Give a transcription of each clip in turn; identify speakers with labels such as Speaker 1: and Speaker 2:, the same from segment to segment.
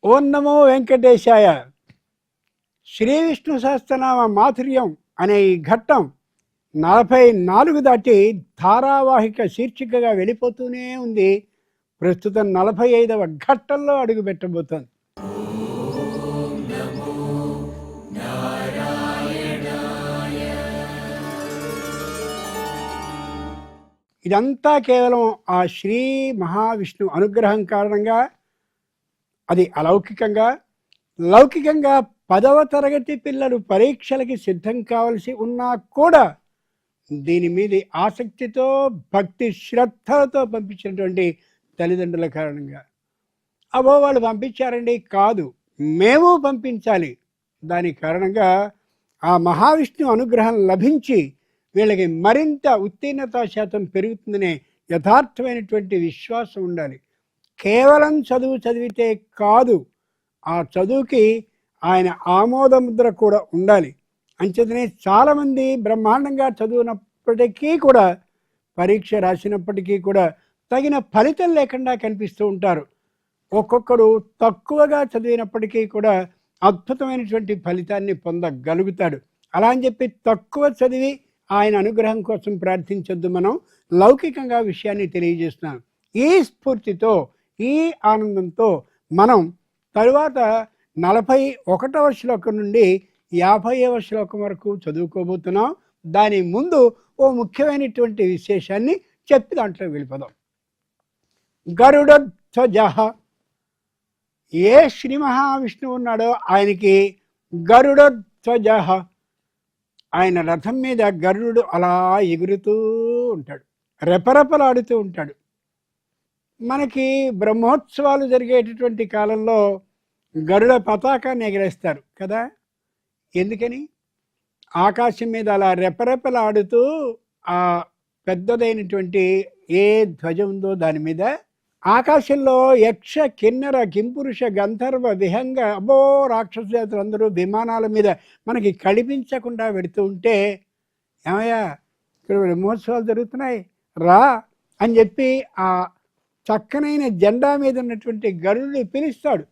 Speaker 1: ఓం నమో వెంకటేశాయ. శ్రీ విష్ణు సహస్రనామ మాధుర్యం అనే ఈ ఘట్టం 44 దాటి ధారావాహిక శీర్షికగా వెళ్ళిపోతూనే ఉంది. ప్రస్తుతం 45వ ఘట్టంలో అడుగు పెట్టబోతోంది. ఇదంతా కేవలం ఆ శ్రీ మహావిష్ణు అనుగ్రహం కారణంగా, అది అలౌకికంగా, లౌకికంగా 10వ తరగతి పిల్లలు పరీక్షలకి సిద్ధం కావలసి ఉన్నా కూడా దీని మీద ఆసక్తితో, భక్తి శ్రద్ధలతో పంపించినటువంటి తల్లిదండ్రుల కారణంగా. అబ్బో వాళ్ళు పంపించారండి కాదు, మేము పంపించాలి. దాని కారణంగా ఆ మహావిష్ణు అనుగ్రహం లభించి వీళ్ళకి మరింత ఉత్తీర్ణతా శాతం పెరుగుతుందనే యథార్థమైనటువంటి విశ్వాసం ఉండాలి. కేవలం చదువు చదివితే కాదు, ఆ చదువుకి ఆయన ఆమోదముద్ర కూడా ఉండాలి. అంచేతనే చాలామంది బ్రహ్మాండంగా చదువునప్పటికీ కూడా, పరీక్ష రాసినప్పటికీ కూడా తగిన ఫలితం లేకుండా కనిపిస్తూ ఉంటారు. ఒక్కొక్కడు తక్కువగా చదివినప్పటికీ కూడా అద్భుతమైనటువంటి ఫలితాన్ని పొందగలుగుతాడు. అలా అని చెప్పి తక్కువ చదివి ఆయన అనుగ్రహం కోసం ప్రార్థించొద్దు. మనం లౌకికంగా విషయాన్ని తెలియజేస్తున్నాం. ఈ స్ఫూర్తితో, ఈ ఆనందంతో మనం తరువాత 41వ శ్లోకం నుండి 50వ శ్లోకం వరకు చదువుకోబోతున్నాం. దాని ముందు ఓ ముఖ్యమైనటువంటి విశేషాన్ని చెప్పి దాంట్లో వెళ్ళిపోదాం. గరుడధ్వజ, ఏ శ్రీ మహావిష్ణువు ఉన్నాడో ఆయనకి గరుడధ్వజ, ఆయన రథం మీద గరుడు అలా ఎగురుతూ ఉంటాడు, రెపరెపలాడుతూ ఉంటాడు. మనకి బ్రహ్మోత్సవాలు జరిగేటటువంటి కాలంలో గరుడ పతాకాన్ని ఎగరేస్తారు కదా. ఎందుకని? ఆకాశం మీద అలా రెపరెపలాడుతూ ఆ పెద్దదైనటువంటి ఏ ధ్వజం ఉందో దాని మీద ఆకాశంలో యక్ష, కిన్నెర, కింపురుష, గంధర్వ, విహంగ, అబ్బో రాక్షస జాతులందరూ విమానాల మీద మనకి కనిపించకుండా పెడుతూ ఉంటే, ఏమయ్యా ఇక్కడ బ్రహ్మోత్సవాలు జరుగుతున్నాయి రా అని చెప్పి ఆ చక్కనైన జెండా మీద ఉన్నటువంటి గరుడిని పిలుస్తాడు.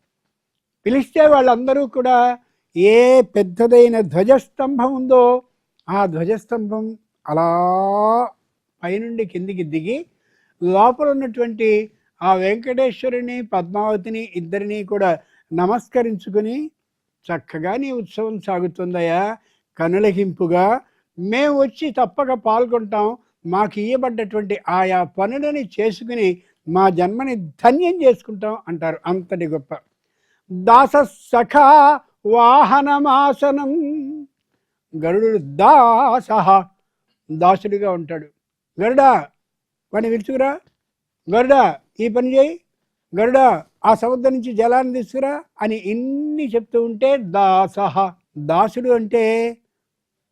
Speaker 1: పిలిస్తే వాళ్ళందరూ కూడా ఏ పెద్దదైన ధ్వజస్తంభం ఉందో ఆ ధ్వజస్తంభం అలా పైనుండి కిందికి దిగి లోపల ఉన్నటువంటి ఆ వెంకటేశ్వరుని, పద్మావతిని ఇద్దరిని కూడా నమస్కరించుకుని, చక్కగా నీ ఉత్సవం సాగుతుందయ్యా, కనులహింపుగా మేము వచ్చి తప్పక పాల్గొంటాం, మాకు ఇయ్యబడ్డటువంటి ఆయా పనులని చేసుకుని మా జన్మని ధన్యం చేసుకుంటాం అంటారు. అంతటి గొప్ప దాస సఖా వాహనమాసనం. గరుడు దాస, దాసుడిగా ఉంటాడు. గరుడా వాడిని పిలుచుకురా, గరుడా ఈ పని చేయి, గరుడా ఆ సముద్రం నుంచి జలాన్ని తీసుకురా అని ఇన్ని చెప్తూ ఉంటే దాస. దాసుడు అంటే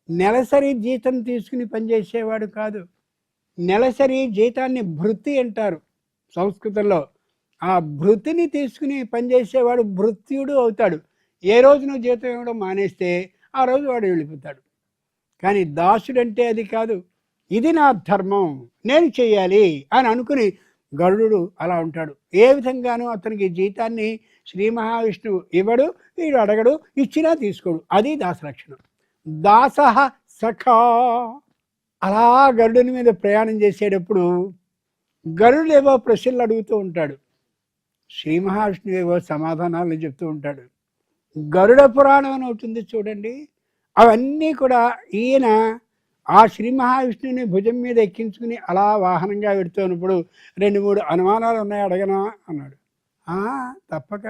Speaker 1: నెలసరి జీతం తీసుకుని పనిచేసేవాడు కాదు. నెలసరి జీతాన్ని భృతి అంటారు సంస్కృతంలో. ఆ భృతిని తీసుకుని పనిచేసేవాడు భృత్యుడు అవుతాడు. ఏ రోజు నువ్వు జీతం ఇవ్వడం మానేస్తే ఆ రోజు వాడు వెళ్ళిపోతాడు. కానీ దాసుడంటే అది కాదు, ఇది నా ధర్మం, నేను చెయ్యాలి అని అనుకుని గరుడు అలా ఉంటాడు. ఏ విధంగానూ అతనికి జీతాన్ని శ్రీ మహావిష్ణువు ఇవ్వడు, వీడు అడగడు, ఇచ్చినా తీసుకోడు. అది దాసలక్షణం. దాస సఖా. అలా గరుడుని మీద ప్రయాణం చేసేటప్పుడు గరుడు ఏవో ప్రశ్నలు అడుగుతూ ఉంటాడు, శ్రీ మహావిష్ణువు ఏవో సమాధానాలు చెప్తూ ఉంటాడు. గరుడ పురాణం అని ఉంటుంది చూడండి, అవన్నీ కూడా ఈయన ఆ శ్రీ మహావిష్ణువుని భుజం మీద ఎక్కించుకుని అలా వాహనంగా పెడుతున్నప్పుడు 2-3 అనుమానాలు ఉన్నాయి, అడగనా అన్నాడు. తప్పక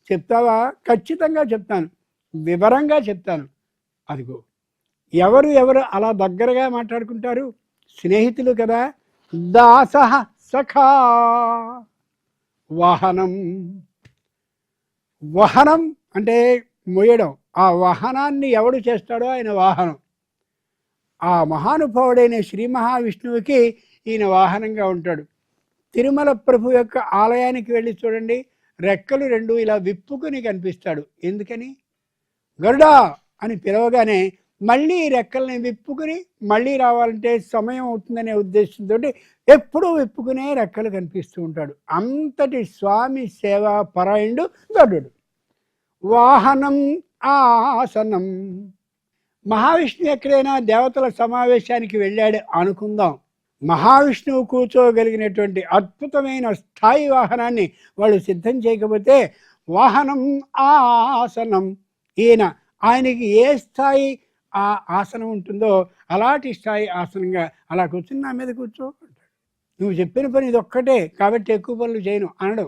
Speaker 1: చెప్తావా? ఖచ్చితంగా చెప్తాను, వివరంగా చెప్తాను. అదిగో ఎవరు అలా దగ్గరగా మాట్లాడుకుంటారు? స్నేహితులు కదా. దాస సఖా వాహనం. వాహనం అంటే మోయడం. ఆ వాహనాన్ని ఎవడు చేస్తాడో ఆయన వాహనం. ఆ మహానుభావుడైన శ్రీ మహావిష్ణువుకి ఈయన వాహనంగా ఉంటాడు. తిరుమల ప్రభు యొక్క ఆలయానికి వెళ్ళి చూడండి, రెక్కలు 2 ఇలా విప్పుకుని కనిపిస్తాడు. ఎందుకని? గరుడా అని పిలవగానే మళ్ళీ రెక్కల్ని విప్పుకుని మళ్ళీ రావాలంటే సమయం అవుతుందనే ఉద్దేశంతో ఎప్పుడూ విప్పుకునే రెక్కలు కనిపిస్తూ ఉంటాడు. అంతటి స్వామి సేవా పరాయణుడు గరుడు. వాహనం ఆసనం. మహావిష్ణువు ఎక్కడైనా దేవతల సమావేశానికి వెళ్ళాడు అనుకుందాం. మహావిష్ణువు కూర్చోగలిగినటువంటి అద్భుతమైన స్థాయి వాహనాన్ని వాళ్ళు సిద్ధం చేయకపోతే వాహనం ఆసనం. ఆయనకి ఏ స్థాయి ఆ ఆసనం ఉంటుందో అలాంటి స్థాయి ఆసనంగా అలా కూర్చుని నా మీద కూర్చో అంటాడు. నువ్వు చెప్పిన పని ఇది ఒక్కటే కాబట్టి ఎక్కువ పనులు చేయను అనడు.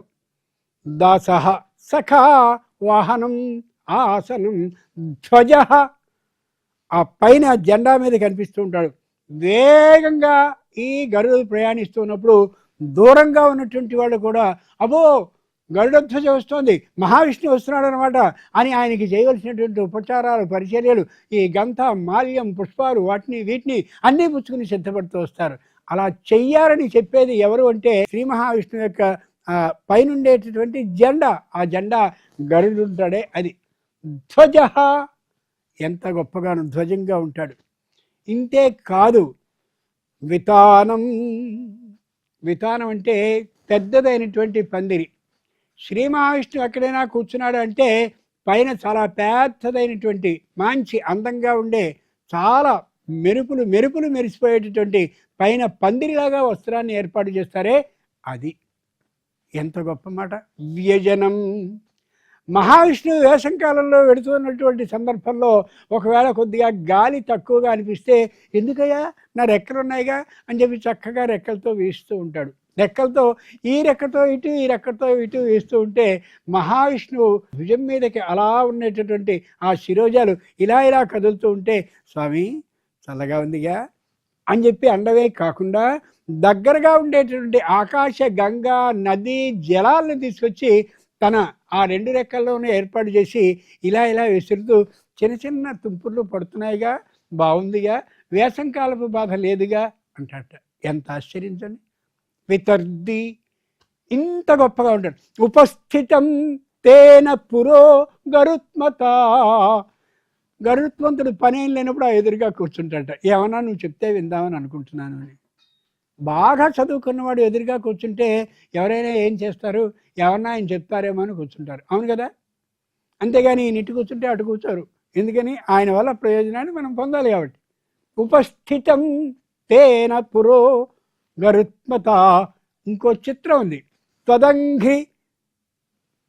Speaker 1: దాసః సఖా వాహనం ఆసనం ధ్వజ. ఆ పైన జెండా మీద కనిపిస్తూ ఉంటాడు. వేగంగా ఈ గరుడు ప్రయాణిస్తున్నప్పుడు దూరంగా ఉన్నటువంటి వాళ్ళు కూడా అబ్బో గరుడధ్వజ వస్తోంది, మహావిష్ణువు వస్తున్నాడు అనమాట అని ఆయనకి చేయవలసినటువంటి ఉపచారాలు పరిచర్యలు, ఈ గంధ మాల్యం పుష్పాలు వీటిని అన్నీ పుచ్చుకుని సిద్ధపడుతూ వస్తారు. అలా చెయ్యాలని చెప్పేది ఎవరు అంటే శ్రీ మహావిష్ణువు యొక్క పైనుండేటటువంటి జెండా. ఆ జెండా గరుడు ఉంటాడే అది ధ్వజ. ఎంత గొప్పగాను ధ్వజంగా ఉంటాడు. ఇంతే కాదు, వితానం. వితానం అంటే పెద్దదైనటువంటి పందిరి. శ్రీ మహావిష్ణువు ఎక్కడైనా కూర్చున్నాడు అంటే పైన చాలా పెద్దదైనటువంటి మంచి అందంగా ఉండే చాలా మెరుపులు మెరుపులు మెరిసిపోయేటటువంటి పైన పందిరిలాగా వస్త్రాన్ని ఏర్పాటు చేస్తారే అది. ఎంత గొప్ప మాట. వ్యజనం. మహావిష్ణువు వేసంకాలంలో వెడుతున్నటువంటి సందర్భంలో ఒకవేళ కొద్దిగా గాలి తక్కువగా అనిపిస్తే ఎందుకయ్యా నా రెక్కలు ఉన్నాయిగా అని చెప్పి చక్కగా రెక్కలతో వీస్తూ ఉంటాడు. రెక్కలతో ఈ రెక్కతో ఇటు ఈ రెక్కతో ఇటు వేస్తూ ఉంటే మహావిష్ణువు భుజం మీదకి అలా ఉండేటటువంటి ఆ శిరోజాలు ఇలా ఇలా కదులుతూ ఉంటే స్వామి చల్లగా ఉందిగా అని చెప్పి అండవే కాకుండా దగ్గరగా ఉండేటటువంటి ఆకాశ గంగా నది జలాలను తీసుకొచ్చి తన ఆ రెండు రెక్కల్లోనే ఏర్పాటు చేసి ఇలా ఇలా విసురుతూ చిన్న చిన్న తుంపుర్లు పడుతున్నాయిగా, బాగుందిగా, వేసంకాలపు బాధ లేదుగా అంటాట. ఎంత ఆశ్చర్యించండి. వితర్ది. ఇంత గొప్పగా ఉంటాడు. ఉపస్థితం తేన పురో గరుత్మత. గరుత్మంతుడు పనేం లేనప్పుడు ఆ ఎదురుగా కూర్చుంటాట. ఏమన్నా నువ్వు చెప్తే విందామని అనుకుంటున్నాను అని. బాగా చదువుకున్నవాడు ఎదురుగా కూర్చుంటే ఎవరైనా ఏం చేస్తారు, ఎవరన్నా ఆయన చెప్తారేమో అని కూర్చుంటారు. అవును కదా. అంతేగాని ఈయన ఇటు కూర్చుంటే అటు కూర్చోరు. ఎందుకని ఆయన వల్ల ప్రయోజనాన్ని మనం పొందాలి కాబట్టి. ఉపస్థితం తేన పురో గరుత్మత. ఇంకో చిత్రం ఉంది. త్వదంఘ్రి.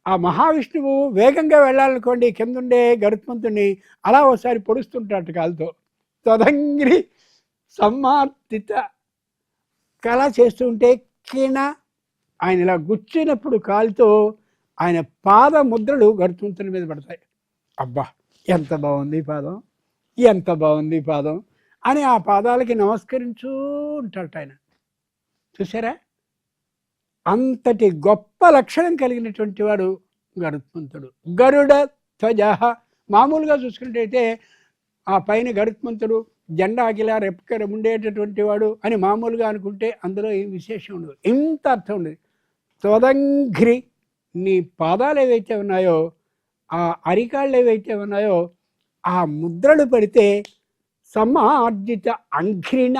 Speaker 1: ఆ మహావిష్ణువు వేగంగా వెళ్ళాలనుకోండి, కిందుండే గరుత్మంతుడిని అలా ఒకసారి పొడుస్తుంటాడు కాలుతో. త్వదంఘ్రి సమ్మార్తిత. కళ చేస్తూ ఉంటే కిణ. ఆయన ఇలా గుచ్చినప్పుడు కాలుతో ఆయన పాద ముద్రలు గరుత్మంతుని మీద పడతాయి. అబ్బా ఎంత బాగుంది పాదం, ఎంత బాగుంది పాదం అని ఆ పాదాలకి నమస్కరించూ ఉంటాడు ఆయన. చూసారా, అంతటి గొప్ప లక్షణం కలిగినటువంటి వాడు గరుత్మంతుడు. గరుడ ధ్వజ. మామూలుగా చూసుకున్నట్టయితే ఆ పైన గరుత్మంతుడు జెండా అగిలా రెప్పక ఉండేటటువంటి వాడు అని మామూలుగా అనుకుంటే అందులో ఏం విశేషం ఉండదు, ఇంత అర్థం ఉండదు. త్వదంఘ్రి. నీ పాదాలు ఏవైతే ఉన్నాయో, ఆ అరికాళ్ళు ఏవైతే ఉన్నాయో ఆ ముద్రలు పడితే సమార్జిత అంఘ్రిణ.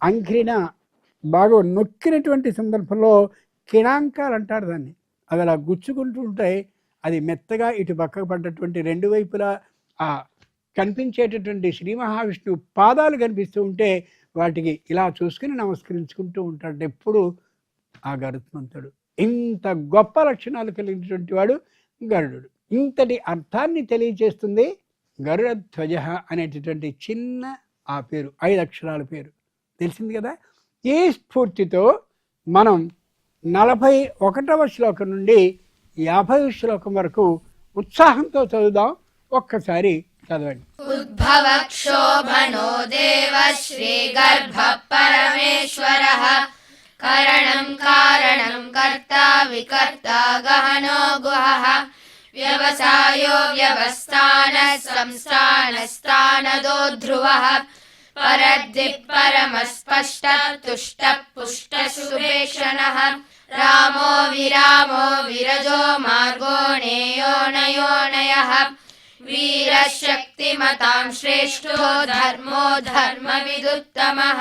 Speaker 1: అంఘ్రిణ బాగా నొక్కినటువంటి సందర్భంలో కిణాంకాలు అంటారు దాన్ని. అవి అలా గుచ్చుకుంటూ ఉంటాయి. అది మెత్తగా ఇటు పక్కకు పడ్డటువంటి రెండు వైపులా ఆ కనిపించేటటువంటి శ్రీ మహావిష్ణువు పాదాలు కనిపిస్తూ ఉంటే వాటికి ఇలా చూసుకుని నమస్కరించుకుంటూ ఉంటాడు ఎప్పుడు ఆ గరుత్మంతుడు. ఇంత గొప్ప లక్షణాలు కలిగినటువంటి వాడు గరుడు. ఇంతటి అర్థాన్ని తెలియజేస్తుంది గరుడధ్వజ అనేటటువంటి చిన్న ఆ పేరు, 5 అక్షరాల పేరు. తెలిసింది కదా. ఈ స్ఫూర్తితో మనం 41వ శ్లోకం నుండి 50వ శ్లోకం వరకు ఉత్సాహంతో చదువుదాం. ఒక్కసారి చదవండి.
Speaker 2: ఉద్భవ క్షోభనో దేవ శ్రీ గర్భ పరమేశ్వరః కరణం కారణం కర్త వికర్త గహనో గుహః వ్యవసాయో వ్యవస్థాన సంస్థానస్థానదో ధ్రువః పరద్ధి పరమస్పష్ట తుష్ట పుష్ట సుభేషణః రామో విరామో విరజో మార్గో నేయో నయోనయః వీరశక్తిమతాం శ్రేష్ఠో ధర్మో ధర్మవిదుత్తమః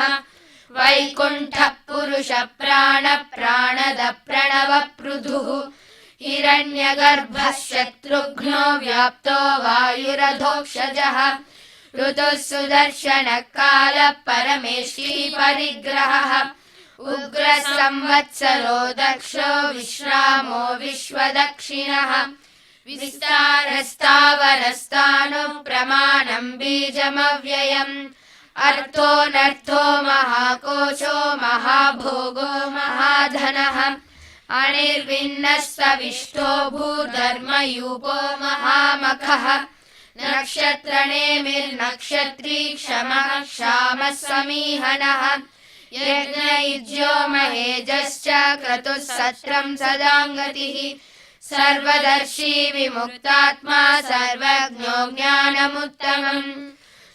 Speaker 2: వైకుంఠ పురుష ప్రాణ ప్రాణద ప్రణవ పృథుః हिरण्यगर्भः शत्रुघ्नो व्याप्तो वायुरधोक्षजः ऋतुः सुदर्शनः कालः परमेष्ठी परिग्रहः उग्रसंवत्सरो दक्षो विश्रामो विश्वदक्षिणः विस्तारस्तावरस्तानुः प्रमाणं बीजमव्ययम् अर्थोऽनर्थो महाकोशो महाभोगो महाधनः अनिर्विन्नस्तविष्टो भूधर्मयूपो महामखः नक्षत्रनेमिर्नक्षत्री क्षमः क्षामः समीहनः यज्ञयुज्यो महेजश्च क्रतुः सत्रं सदाङ्गतिः सर्वदर्शी विमुक्तात्मा सर्वज्ञो ज्ञानमुत्तमम्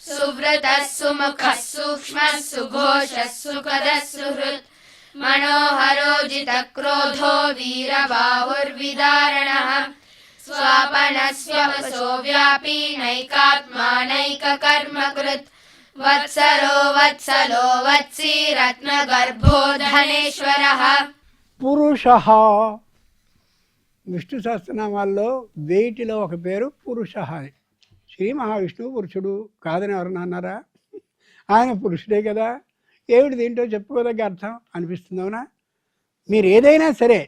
Speaker 2: सुव्रतः सुमुखः सूक्ष्मः सुघोषः सुखदः सुहृत् मनोहरो जितक्रोधो वीरबाहुर्विदारणः स्वापनः स्ववसो व्यापी नैकात्मा नैककर्मकृत् वत्सरो वत्सलो वत्सी रत्नगर्भो धनेश्वरः
Speaker 1: పురుషః. విష్ణు సహస్రనామాల్లో వేటిలో ఒక పేరు పురుషః అని. శ్రీ మహావిష్ణువు పురుషుడు కాదని ఎవరన్నా అన్నారా? ఆయన పురుషుడే కదా. ఏమిటి దీంట్లో చెప్పుకోదగ్గ అర్థం అనిపిస్తుంది, అవునా? మీరు ఏదైనా సరే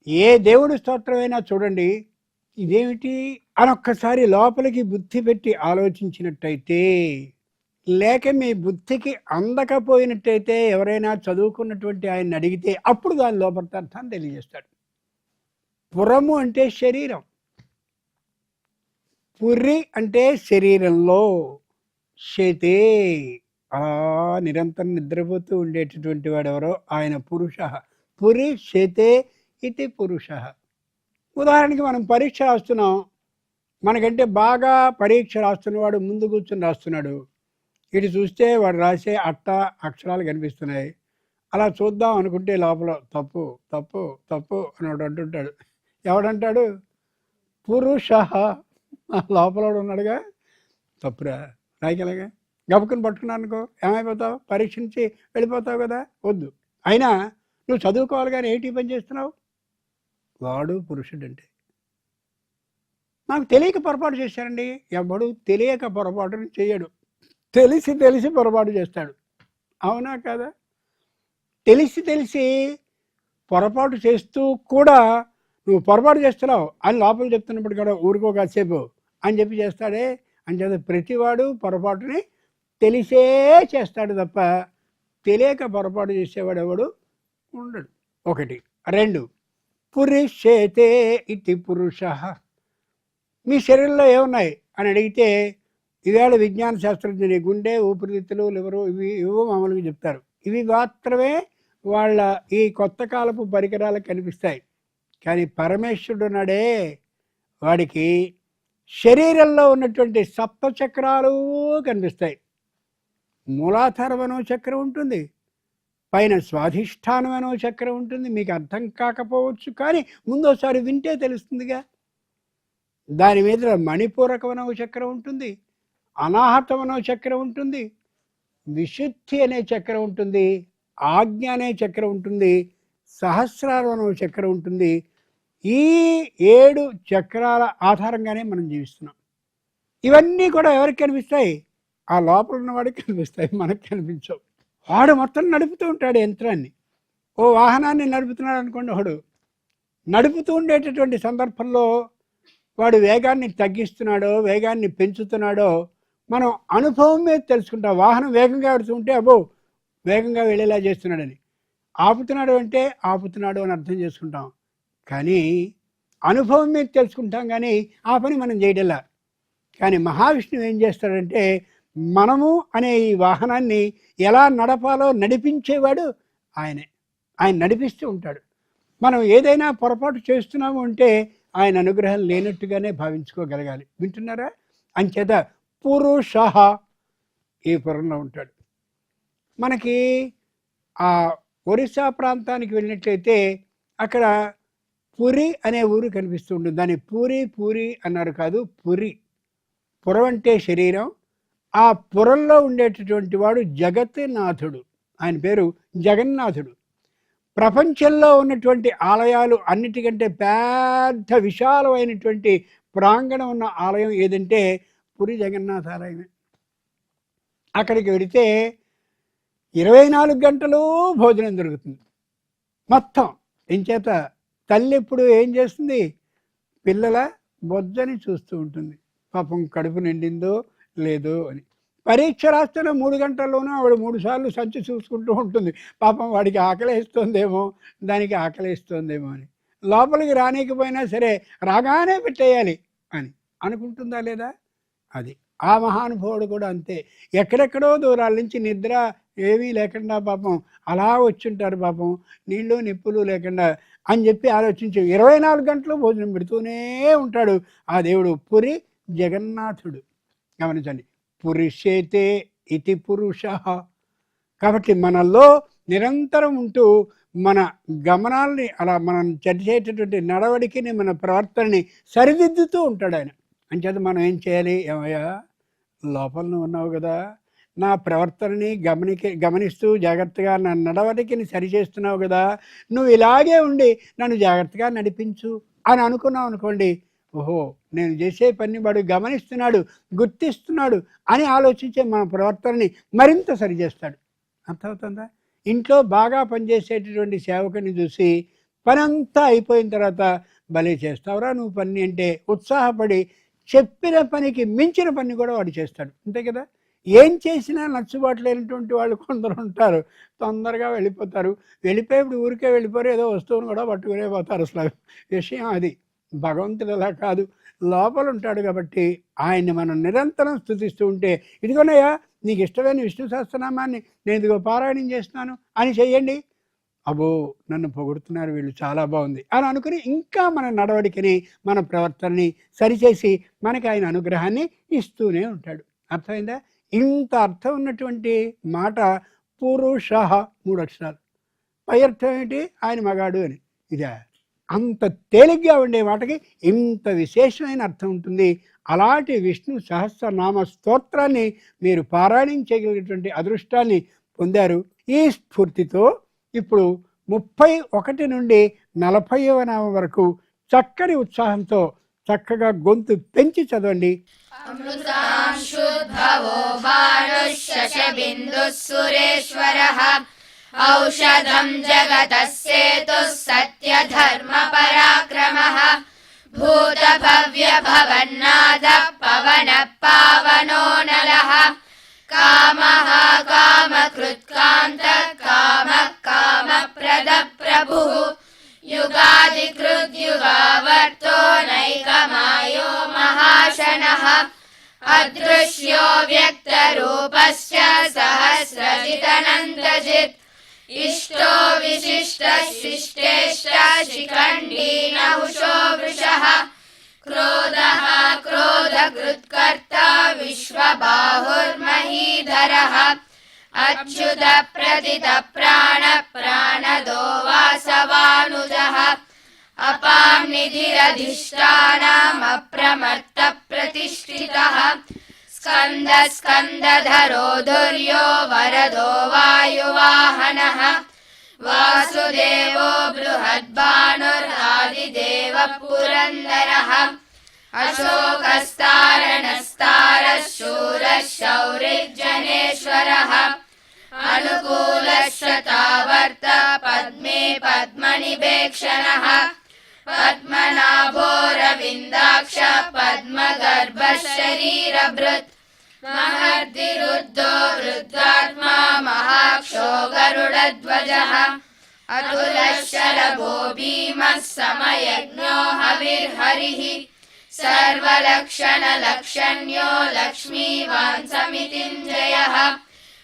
Speaker 1: ఏ దేవుడి స్తోత్రమైనా చూడండి, ఇదేమిటి అని ఒక్కసారి లోపలికి బుద్ధి పెట్టి ఆలోచించినట్టయితే, లేక మీ బుద్ధికి అందకపోయినట్టయితే ఎవరైనా చదువుకున్నటువంటి ఆయన్ని అడిగితే అప్పుడు దాని లోపలి అర్థాన్ని తెలియజేస్తాడు. పురము అంటే శరీరం, పురి అంటే శరీరంలో, శతే అలా నిరంతరం నిద్రపోతూ ఉండేటటువంటి వాడు ఎవరో ఆయన పురుష. పురి శతే ఇది పురుష. ఉదాహరణకి మనం పరీక్ష రాస్తున్నాం, మనకంటే బాగా పరీక్ష రాస్తున్నవాడు ముందు కూర్చొని రాస్తున్నాడు. ఇటు చూస్తే వాడు రాసే అక్షరాలు కనిపిస్తున్నాయి. అలా చూద్దాం అనుకుంటే లోపల తప్పు తప్పు తప్పు అని వాడు అంటుంటాడు. ఎవడంటాడు? పురుష. లోపల ఉన్నాడుగా, తప్పురా రాయగలగా, గబుకుని పట్టుకున్నాను అనుకో ఏమైపోతావు? పరీక్ష నుంచి వెళ్ళిపోతావు కదా. వద్దు. అయినా నువ్వు చదువుకోవాలి కానీ ఏంటి పని చేస్తున్నావు? వాడు పురుషుడంటే. నాకు తెలియక పొరపాటు చేశారండి. ఎవడు తెలియక పొరపాటుని చేయడు, తెలిసి తెలిసి పొరపాటు చేస్తాడు, అవునా కదా? తెలిసి తెలిసి పొరపాటు చేస్తూ కూడా నువ్వు పొరపాటు చేస్తున్నావు అని లోపల చెప్తున్నప్పుడు కూడా ఊరుకో కాసేపు అని చెప్పి చేస్తాడే. అంచేత ప్రతివాడు పొరపాటుని తెలిసే చేస్తాడు తప్ప తెలియక పొరపాటు చేసేవాడు ఎవడు ఉండడు. ఒకటి. రెండు, పురుషేతే ఇది పురుష. మీ శరీరంలో ఏమున్నాయి అని అడిగితే ఇవాళ విజ్ఞాన శాస్త్రజ్ఞుని గుండె, ఊపిరితిత్తులు, లివరు ఇవో మామూలుగా చెప్తారు. ఇవి మాత్రమే వాళ్ళ ఈ కొత్త కాలపు పరికరాలకు కనిపిస్తాయి. కానీ పరమేశ్వరుడు ఉన్నాడే, వాడికి శరీరంలో ఉన్నటువంటి సప్త చక్రాలు కనిపిస్తాయి. మూలాధారం అనో చక్రం ఉంటుంది, పైన స్వాధిష్టానం అనో చక్రం ఉంటుంది. మీకు అర్థం కాకపోవచ్చు, కానీ ముందోసారి వింటే తెలుస్తుందిగా. దాని మీద మణిపూరకం అనో చక్రం ఉంటుంది, అనాహతం అనో చక్రం ఉంటుంది, విశుద్ధి అనే చక్రం ఉంటుంది, ఆజ్ఞ అనే చక్రం ఉంటుంది, సహస్రారం అనే చక్రం ఉంటుంది. ఈ 7 చక్రాల ఆధారంగానే మనం జీవిస్తున్నాం. ఇవన్నీ కూడా ఎవరికి కనిపిస్తాయి? ఆ లోపల ఉన్నవాడికి కనిపిస్తాయి, మనకు కనిపించవు. వాడు మొత్తం నడుపుతూ ఉంటాడు యంత్రాన్ని. ఓ వాహనాన్ని నడుపుతున్నాడు అనుకోండి, వాడు నడుపుతూ ఉండేటటువంటి సందర్భంలో వాడు వేగాన్ని తగ్గిస్తున్నాడో వేగాన్ని పెంచుతున్నాడో మనం అనుభవం మీద తెలుసుకుంటాం. వాహనం వేగంగా వెళుతుంటే అబ్బో వేగంగా వెళ్ళేలా చేస్తున్నాడని, ఆపుతున్నాడు అంటే ఆపుతున్నాడు అని అర్థం చేసుకుంటాం. కానీ అనుభవం మీద తెలుసుకుంటాం, కానీ ఆ పని మనం చేయడల్లా. కానీ మహావిష్ణువు ఏం చేస్తాడంటే మనము అనే ఈ వాహనాన్ని ఎలా నడపాలో నడిపించేవాడు ఆయనే. ఆయన నడిపిస్తూ ఉంటాడు. మనం ఏదైనా పొరపాటు చేస్తున్నాము అంటే ఆయన అనుగ్రహం లేనట్టుగానే భావించుకోగలగాలి. వింటున్నారా? అంచేత పురుష ఈ పురంలో ఉంటాడు. మనకి ఆ ఒరిస్సా ప్రాంతానికి వెళ్ళినట్లయితే అక్కడ పురి అనే ఊరు కనిపిస్తూ ఉంటుంది. దాన్ని పూరి అన్నారు కాదు, పురి. పురం అంటే శరీరం. ఆ పురంలో ఉండేటటువంటి వాడు జగన్నాథుడు. ఆయన పేరు జగన్నాథుడు. ప్రపంచంలో ఉన్నటువంటి ఆలయాలు అన్నిటికంటే పెద్ద విశాలమైనటువంటి ప్రాంగణం ఉన్న ఆలయం ఏదంటే పురి జగన్నాథ ఆలయమే. అక్కడికి వెళితే 24 గంటలు భోజనం దొరుకుతుంది మొత్తం. ఎంచేత తల్లి ఎప్పుడు ఏం చేస్తుంది, పిల్లల బొజ్జని చూస్తూ ఉంటుంది, పాపం కడుపు నిండిందో లేదో అని. పరీక్ష రాస్తున్న 3 గంటల్లోనూ ఆవిడ 3 సార్లు సంచి చూసుకుంటూ ఉంటుంది, పాపం వాడికి ఆకలేస్తుందేమో, దానికి ఆకలేస్తుందేమో అని. లోపలికి రానికపోయినా సరే రాగానే పెట్టేయాలి అని అనుకుంటుందా లేదా? అది ఆ మహానుభావుడు కూడా అంతే. ఎక్కడెక్కడో దూరాల నుంచి నిద్ర ఏమీ లేకుండా పాపం అలా వచ్చుంటారు, పాపం నీళ్ళు నిప్పులు లేకుండా అని చెప్పి ఆలోచించి 24 గంటలు భోజనం పెడుతూనే ఉంటాడు ఆ దేవుడు, పురి జగన్నాథుడు. గమనించండి, పురుషేతే ఇతి పురుష. కాబట్టి మనలో నిరంతరం ఉంటూ మన గమనాల్ని అలా మనం చేసేటటువంటి నడవడికిని మన ప్రవర్తనని సరిదిద్దుతూ ఉంటాడు ఆయన. అంచేత మనం ఏం చేయాలి, ఏమయ్యా లోపల నువ్వు ఉన్నావు కదా, నా ప్రవర్తనని గమనిస్తూ జాగ్రత్తగా నా నడవడికిని సరిచేస్తున్నావు కదా, నువ్వు ఇలాగే ఉండి నన్ను జాగ్రత్తగా నడిపించు అని అనుకున్నావు అనుకోండి, ఓహో నేను చేసే పని వాడు గమనిస్తున్నాడు, గుర్తిస్తున్నాడు అని ఆలోచించే మన ప్రవర్తనని మరింత సరిచేస్తాడు. అర్థమవుతుందా? ఇంట్లో బాగా పనిచేసేటటువంటి సేవకుని చూసి పని అంతా అయిపోయిన తర్వాత భలే చేస్తావురా నువ్వు పని అంటే ఉత్సాహపడి చెప్పిన పనికి మించిన పని కూడా వాడు చేస్తాడు. అంతే కదా? ఏం చేసినా నచ్చుబాటు లేనటువంటి వాళ్ళు కొందరు ఉంటారు, తొందరగా వెళ్ళిపోతారు. వెళ్ళిపోయేప్పుడు ఊరికే వెళ్ళిపోరు, ఏదో వస్తువును కూడా పట్టుకునే పోతారు. అసలు విషయం అది. భగవంతుడు అలా కాదు, లోపల ఉంటాడు. కాబట్టి ఆయన్ని మనం నిరంతరం స్తుతిస్తూ ఉంటే, ఇదిగోనయ్యా నీకు ఇష్టమైన విష్ణు సహస్రనామాన్ని నేను ఇదిగో పారాయణం చేస్తున్నాను అని చెయ్యండి, అబ్బో నన్ను పొగుడుతున్నారు వీళ్ళు, చాలా బాగుంది అని అనుకుని ఇంకా మన నడవడికని మన ప్రవర్తనని సరిచేసి మనకి ఆయన అనుగ్రహాన్ని ఇస్తూనే ఉంటాడు. అర్థమైందా? ఇంత అర్థం ఉన్నటువంటి మాట పురుష, 3 అక్షరాలు. పై అర్థం ఏంటి, ఆయన మగాడు అని. ఇదే అంత తేలిగ్గా ఉండే మాటకి ఇంత విశేషమైన అర్థం ఉంటుంది. అలాంటి విష్ణు సహస్రనామ స్తోత్రాన్ని మీరు పారాయణం చేయగలిగినటువంటి అదృష్టాన్ని పొందారు. ఈ స్ఫూర్తితో ఇప్పుడు 31 నుండి 40వ నామం వరకు చక్కని ఉత్సాహంతో చక్కగా గొంతు పెంచి చదవండి.
Speaker 2: అమృతాంశుద్భవో భానుః సురేశ్వరః ఔషధం జగతస్సేతుః సత్యధర్మ పరాక్రమః భూత భవ్య భవన్నాథః పవనః పావనో నలః కామః కామకృత్కాంతః కామః కామప్రదః ప్రభుః యుగాదికృద్యుగావర్తో నైకమాయో మహాశనః అదృశ్యో వ్యక్తరూపశ్చ సహస్రజితనంతజిత్ ఇష్టో విశిష్ట శిష్టేష్ట శిఖండీ నహుషో వృషః క్రోధః క్రోధకృత్కర్తా విశ్వబాహుర్మహీధరః అచ్యుత ప్రతిత ప్రాణ ప్రాణదో వాసవానుజః అపాం నిధిరధిష్టానం అప్రమత్త ప్రతిష్ఠితః స్కంద స్కందధరో ధుర్యో వరదో వాయువాహనః వాసుదేవో బృహద్భానురాదిదేవః పురందరః అశోకస్తారణస్తారః శూరః శౌరిర్జనేశ్వరః అనుకూలః శతావర్త పద్మే పద్మనిభేక్షణః పద్మనాభోరవిందాక్ష పద్మగర్భः శరీరభృత్ మహర్దిరుద్ధో వృద్ధాత్మా మహాక్షో గరుడధ్వజः అతులः శరభో భీమः సమయజ్ఞో హవిర్హరిః సర్వలక్షణలక్షణ్యో లక్ష్మీవాన్ సమితింజయః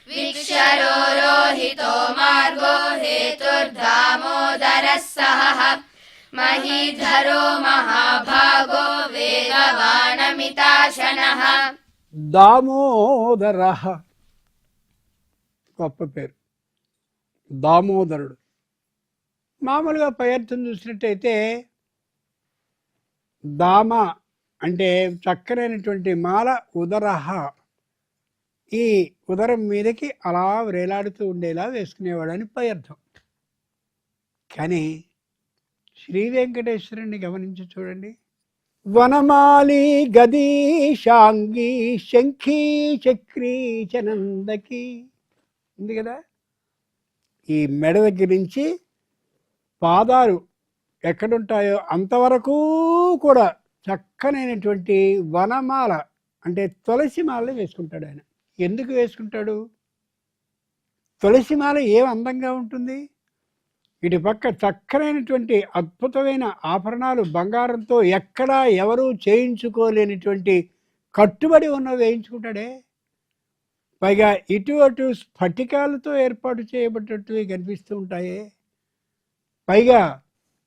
Speaker 2: విక్షరో రోహితో మార్గో హేతుర్దామోదరः సహః మహీధరో మహాభాగో వేగవానమితాశనః.
Speaker 1: దామోదర, గొప్ప పేరు దామోదరుడు. మామూలుగా పై అర్థం చూసినట్టయితే దామ అంటే చక్కనైనటువంటి మాల, ఉదరహ ఈ ఉదరం మీదకి అలా వేలాడుతూ ఉండేలా వేసుకునేవాడని పై అర్థం. కానీ శ్రీ వెంకటేశ్వరుని గమనించి చూడండి. వనమాలి గదీ శాంగి శంఖీ చక్రీ చనందకి ఉంది కదా. ఈ మెడ దగ్గర నుంచి పాదాలు ఎక్కడుంటాయో అంతవరకు కూడా చక్కనైనటువంటి వనమాల అంటే తులసి మాలని వేసుకుంటాడు ఆయన. ఎందుకు వేసుకుంటాడు? తులసి మాల ఏం అందంగా ఉంటుంది. ఇటు పక్క చక్కనైనటువంటి అద్భుతమైన ఆభరణాలు బంగారంతో ఎక్కడా ఎవరూ చేయించుకోలేనిటువంటి కట్టుబడి ఉన్నవి వేయించుకుంటాడే. పైగా ఇటు అటు స్ఫటికాలతో ఏర్పాటు చేయబడ్డట్టువి కనిపిస్తూ ఉంటాయే. పైగా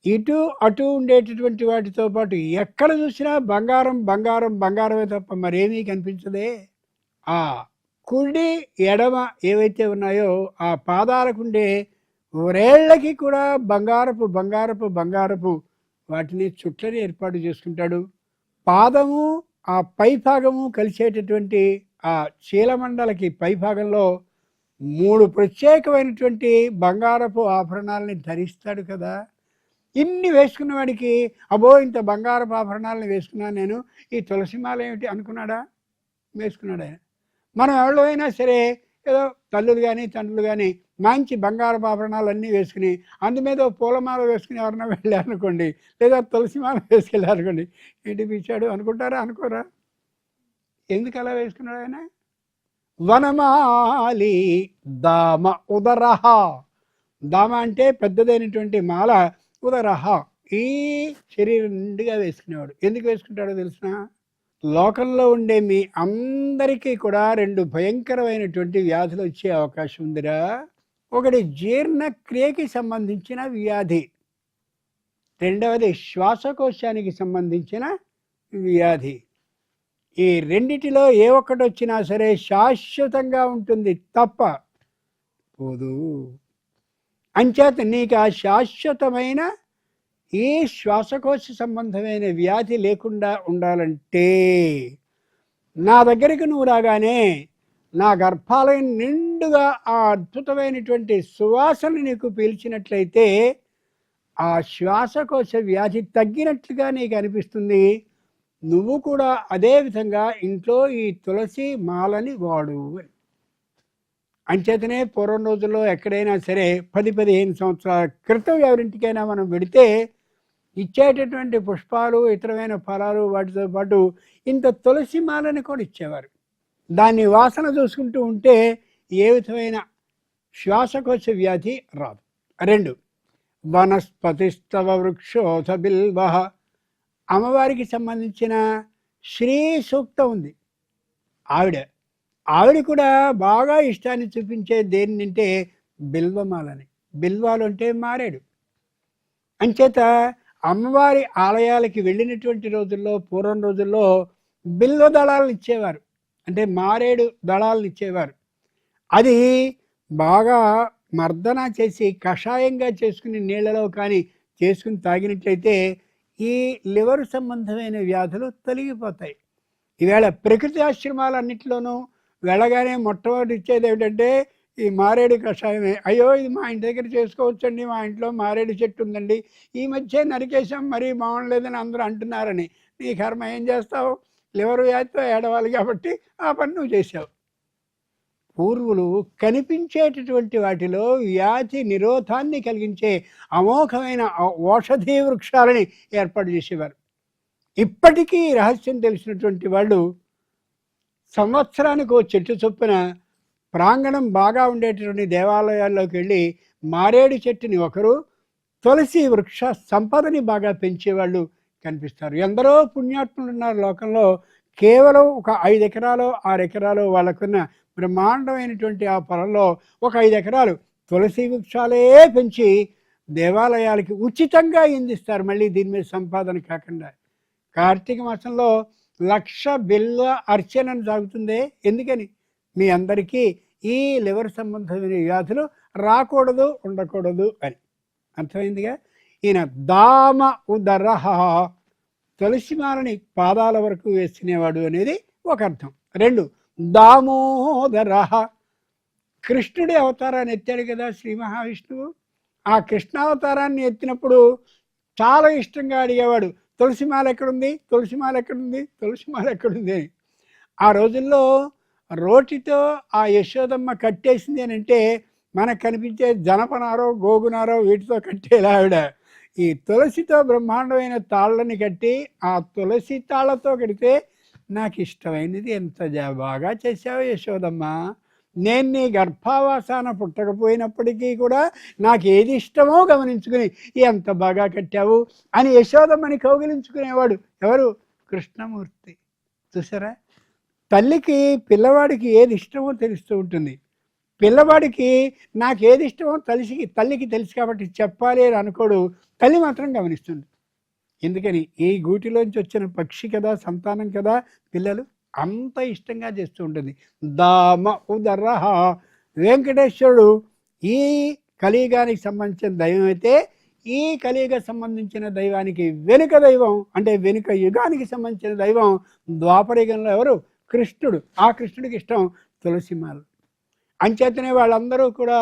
Speaker 1: ఇటు అటు ఉండేటటువంటి వాటితో పాటు ఎక్కడ చూసినా బంగారం బంగారం బంగారమే తప్ప మరేమీ కనిపించదే. ఆ కుడి ఎడమ ఏవైతే ఉన్నాయో ఆ పాదాలకుండే ఊరేళ్లకి కూడా బంగారపు బంగారపు బంగారపు వాటిని చుట్లని ఏర్పాటు చేసుకుంటాడు. పాదము ఆ పై భాగము కలిసేటటువంటి ఆ చీలమండలకి పై భాగంలో 3 ప్రత్యేకమైనటువంటి బంగారపు ఆభరణాలని ధరిస్తాడు కదా. ఇన్ని వేసుకున్న వాడికి అబో ఇంత బంగారపు ఆభరణాలను వేసుకున్నాను నేను, ఈ తులసిమాల ఏమిటి అనుకున్నాడా? వేసుకున్నాడు ఆయన. మనం ఎవరో అయినా సరే ఏదో తల్లులు కానీ తండ్రులు కానీ మంచి బంగారపు ఆభరణాలన్నీ వేసుకుని అందు మీద పూలమాల వేసుకుని ఎవరన్నా వెళ్ళారనుకోండి, లేదా తులసిమాల వేసుకెళ్ళారనుకోండి, ఏంటి పిచ్చాడు అనుకుంటారా? అనుకోరా? ఎందుకు అలా వేసుకున్నాడు ఆయన? వనమాలి దామ ఉదరహ. దామ అంటే పెద్దదైనటువంటి మాల, ఉదరహ ఈ శరీరం నిండుగా వేసుకునేవాడు. ఎందుకు వేసుకుంటాడో తెలిసిన? లోకంలో ఉండే మీ అందరికీ కూడా 2 భయంకరమైనటువంటి వ్యాధులు వచ్చే అవకాశం ఉందిరా. ఒకటి జీర్ణక్రియకి సంబంధించిన వ్యాధి, రెండవది శ్వాసకోశానికి సంబంధించిన వ్యాధి. ఈ రెండిటిలో ఏ ఒక్కటి వచ్చినా సరే శాశ్వతంగా ఉంటుంది తప్ప పోదు. అంచేత నీకు ఆ శాశ్వతమైన ఈ శ్వాసకోశ సంబంధమైన వ్యాధి లేకుండా ఉండాలంటే నా దగ్గరికి నువ్వు రాగానే నా గర్భాలయం నిండుగా ఆ అద్భుతమైనటువంటి సువాసన నీకు పీల్చినట్లయితే ఆ శ్వాసకోశ వ్యాధి తగ్గినట్లుగా నీకు అనిపిస్తుంది. నువ్వు కూడా అదే విధంగా ఇంట్లో ఈ తులసి మాలని వాడు. అంచేతనే పూర్వం రోజుల్లో ఎక్కడైనా సరే 10-15 సంవత్సరాల క్రితం ఎవరింటికైనా మనం వెడితే ఇచ్చేటటువంటి పుష్పాలు ఇతరమైన ఫలాలు వాటితో పాటు ఇంత తులసి మాలని కూడా ఇచ్చేవారు. దాన్ని వాసన చూసుకుంటూ ఉంటే ఏ విధమైన శ్వాసకోశ వ్యాధి రాదు. 2 వనస్పతిస్తవ వృక్షోథ బిల్వ. అమ్మవారికి సంబంధించిన శ్రీ సూక్తం ఉంది. ఆవిడ కూడా బాగా ఇష్టాన్ని చూపించే దేనింటే బిల్వమాలని. బిల్వాలు అంటే మారేడు. అంచేత అమ్మవారి ఆలయాలకి వెళ్ళినటువంటి రోజుల్లో పూర్వం రోజుల్లో బిల్వ దళాలను ఇచ్చేవారు, అంటే మారేడు దళాలను ఇచ్చేవారు. అది బాగా మర్దన చేసి కషాయంగా చేసుకుని నీళ్ళలో కానీ చేసుకుని తాగినట్లయితే ఈ లివర్ సంబంధమైన వ్యాధులు తొలగిపోతాయి. ఈవేళ ప్రకృతి ఆశ్రమాలన్నింటిలోనూ వెళ్ళగానే మొట్టమొదటి ఇచ్చేది ఏమిటంటే ఈ మారేడు కషాయమే. అయ్యో ఇది మా ఇంటి దగ్గర చేసుకోవచ్చండి, మా ఇంట్లో మారేడు చెట్టు ఉందండి, ఈ మధ్య నరికేసాం మరీ బాగుండలేదని అందరూ అంటున్నారని. నీ కర్మ, ఏం చేస్తావు? లివర్ వ్యాధితో ఏడవాలి కాబట్టి ఆ పని నువ్వు చేసావు. పూర్వులు కనిపించేటటువంటి వాటిలో వ్యాధి నిరోధాన్ని కలిగించే అమోఘమైన ఔషధీ వృక్షాలని ఏర్పాటు చేసేవారు. ఇప్పటికీ రహస్యం తెలిసినటువంటి వాళ్ళు సంవత్సరానికి ఓ చెట్టు చొప్పున ప్రాంగణం బాగా ఉండేటటువంటి దేవాలయాల్లోకి వెళ్ళి మారేడు చెట్టుని ఒకరు, తులసి వృక్ష సంపదని బాగా పెంచేవాళ్ళు కనిపిస్తారు. ఎందరో పుణ్యాత్ములు ఉన్నారు లోకంలో. కేవలం ఒక 5 ఎకరాలు 6 ఎకరాలు వాళ్ళకున్న బ్రహ్మాండమైనటువంటి ఆ పొలంలో ఒక 5 ఎకరాలు తులసి వృక్షాలే పెంచి దేవాలయాలకి ఉచితంగా అందిస్తారు. మళ్ళీ దీని మీద సంపాదన కాకుండా. కార్తీక మాసంలో 1,00,000 బిల్వ అర్చనను సాగుతుంది. ఎందుకని? మీ అందరికీ ఈ లివర్ సంబంధమైన వ్యాధులు రాకూడదు, ఉండకూడదు అని. అర్థమైందిగా? ఈయన దామ ఉదరహ, తులసిమాలని పాదాల వరకు వేసుకునేవాడు అనేది ఒక అర్థం. 2 దామోదరహ, కృష్ణుడి అవతారాన్ని ఎత్తాడు కదా శ్రీ మహావిష్ణువు. ఆ కృష్ణావతారాన్ని ఎత్తినప్పుడు చాలా ఇష్టంగా అడిగేవాడు, తులసిమాల ఎక్కడుంది, తులసిమాల ఎక్కడుంది, తులసిమాల ఎక్కడుంది అని. ఆ రోజుల్లో రోటితో ఆ యశోదమ్మ కట్టేసింది అని అంటే మనకు కనిపించే జనపనారో గోగునారో వీటితో కట్టేలా ఆవిడ ఈ తులసితో బ్రహ్మాండమైన తాళ్ళని కట్టి, ఆ తులసి తాళ్ళతో కడితే, నాకు ఇష్టమైనది ఎంత బాగా చేసావు యశోదమ్మ, నేను నీ గర్భావాసాన పుట్టకపోయినప్పటికీ కూడా నాకు ఏది ఇష్టమో గమనించుకుని ఎంత బాగా కట్టావు అని యశోదమ్మని కౌగిలించుకునేవాడు ఎవరు? కృష్ణమూర్తి. చూసారా, తల్లికి పిల్లవాడికి ఏది ఇష్టమో తెలుస్తూ ఉంటుంది. పిల్లవాడికి నాకు ఏది ఇష్టమో తల్లికి తెలుసు కాబట్టి చెప్పాలి అని అనుకోడు, తల్లి మాత్రం గమనిస్తుంది. ఎందుకని? ఈ గూటిలోంచి వచ్చిన పక్షి కదా, సంతానం కదా, పిల్లలు అంత ఇష్టంగా చేస్తూ ఉంటుంది. దామ ఉదరహ వెంకటేశ్వరుడు ఈ కలియుగానికి సంబంధించిన దైవం అయితే, ఈ కలియుగ సంబంధించిన దైవానికి వెనుక దైవం అంటే వెనుక యుగానికి సంబంధించిన దైవం ద్వాపరయుగంలో ఎవరు? కృష్ణుడు. ఆ కృష్ణుడికి ఇష్టం తులసిమాల. అంచేతనే వాళ్ళందరూ కూడా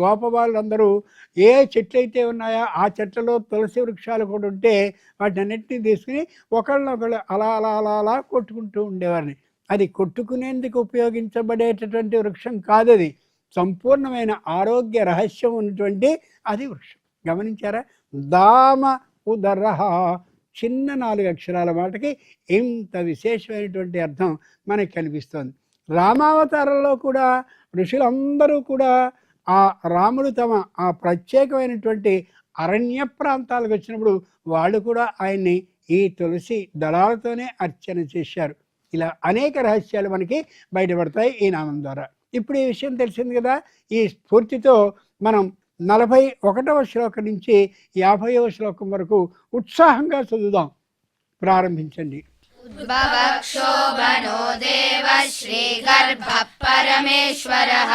Speaker 1: గోపవాళ్ళందరూ ఏ చెట్లు అయితే ఉన్నాయో ఆ చెట్లలో తులసి వృక్షాలు కూడా ఉంటే వాటన్నిటిని తీసుకుని ఒకళ్ళనొకళ్ళు అలా అలా అలా అలా కొట్టుకుంటూ ఉండేవారిని. అది కొట్టుకునేందుకు ఉపయోగించబడేటటువంటి వృక్షం కాదు, అది సంపూర్ణమైన ఆరోగ్య రహస్యం ఉన్నటువంటి అది వృక్షం. గమనించారా? దామ ఉదరహ, చిన్న 4 అక్షరాల మాటకి ఇంత విశేషమైనటువంటి అర్థం మనకి కనిపిస్తోంది. రామావతారంలో కూడా ఋషులందరూ కూడా ఆ రాముడు తమ ఆ ప్రత్యేకమైనటువంటి అరణ్య ప్రాంతాలకు వచ్చినప్పుడు వాళ్ళు కూడా ఆయన్ని ఈ తులసి దళాలతోనే అర్చన చేశారు. ఇలా అనేక రహస్యాలు మనకి బయటపడతాయి ఈ నామం ద్వారా. ఇప్పుడు ఈ విషయం తెలిసింది కదా. ఈ స్ఫూర్తితో మనం 41వ శ్లోకం నుంచి 50వ శ్లోకం వరకు ఉత్సాహంగా చదువుదాం. ప్రారంభించండి.
Speaker 2: ఉద్భవక్షోభనో దేవ శ్రీగర్భ పరమేశ్వరః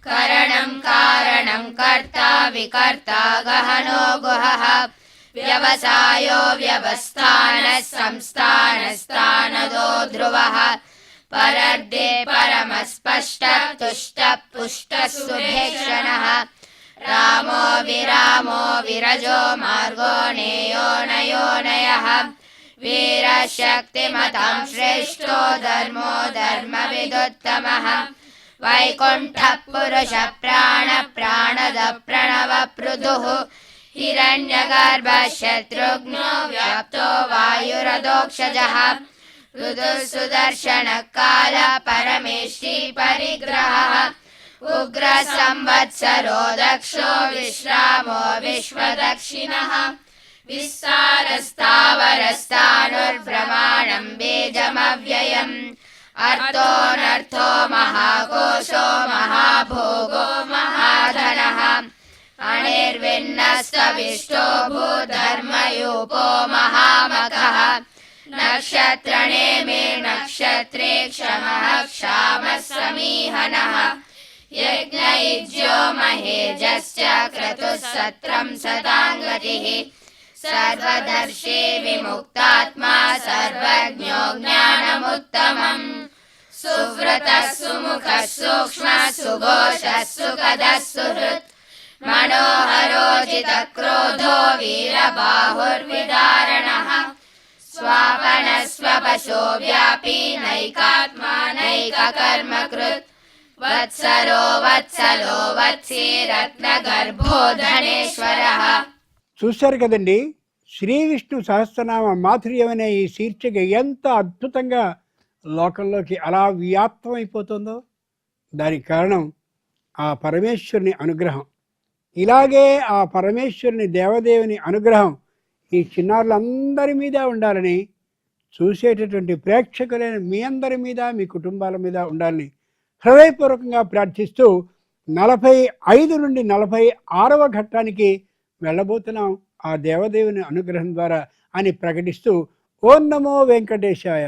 Speaker 2: కరణం కారణం కర్తా వికర్తా గహనో గుహః వ్యవసాయో వ్యవస్థానః సంస్థానస్థానదో ధ్రువః పరర్దే పరమస్పష్ట తుష్ట పుష్ట సుభేక్షణః రామో విరామో విరజో మార్గో నేయో నయోనయః వీరశక్తిమతాం శ్రేష్టో ధర్మో ధర్మవిదుత్తమః వైకుంఠ పురుష ప్రాణ ప్రాణద ప్రణవ పృథుః హిరణ్యగర్భ శత్రుఘ్నో వ్యాప్తో వాయురదోక్షజః ఋతుః సుదర్శన కాల పరమేష్టి పరిగ్రహః ఉగ్ర సంవత్సరో దక్షో విశ్రామో విశ్వదక్షిణః విస్తారస్థావరస్థానుర్భ్రమాణం బీజమవ్యయం అర్థోనర్థో మహాకోశో మహాభోగో మహాధనః అనిర్విన్నస్తవిష్టో భూధర్మయూపో మహామఖః నక్షత్రనేమే నక్షత్రే క్షమః క్షామः సమీహనః యజ్ఞయుజ్యో మహేజశ్చ క్రతుః సత్రం సదాంగతిః సర్వదర్శి విముక్తాత్మా సర్వజ్ఞో జ్ఞానముత్తమం సువ్రతః సుముఖः సూక్ష్మः సుఘోషः సుఖదः సుహృత్ మనోహరో జితక్రోధో వీరబాహుర్విదారణః స్వాపనः స్వపశో వ్యాపీ నైకాత్మా నైకకర్మకృత్ వత్సరో వత్సలో వత్సీ రత్నగర్భో ధనేశ్వరః.
Speaker 1: చూశారు కదండి, శ్రీ విష్ణు సహస్రనామ మాధుర్యం అనే ఈ శీర్షిక ఎంత అద్భుతంగా లోకంలోకి అలా వ్యాప్తమైపోతుందో. దానికి కారణం ఆ పరమేశ్వరుని అనుగ్రహం. ఇలాగే ఆ పరమేశ్వరుని దేవదేవుని అనుగ్రహం ఈ చిన్నారులందరి మీద ఉండాలని, చూసేటటువంటి ప్రేక్షకులైన మీ అందరి మీద, మీ కుటుంబాల మీద ఉండాలని హృదయపూర్వకంగా ప్రార్థిస్తూ 45 నుండి 46వ ఘట్టానికి వెళ్ళబోతున్నాం ఆ దేవదేవుని అనుగ్రహం ద్వారా అని ప్రకటిస్తూ ఓం నమో వెంకటేశాయ.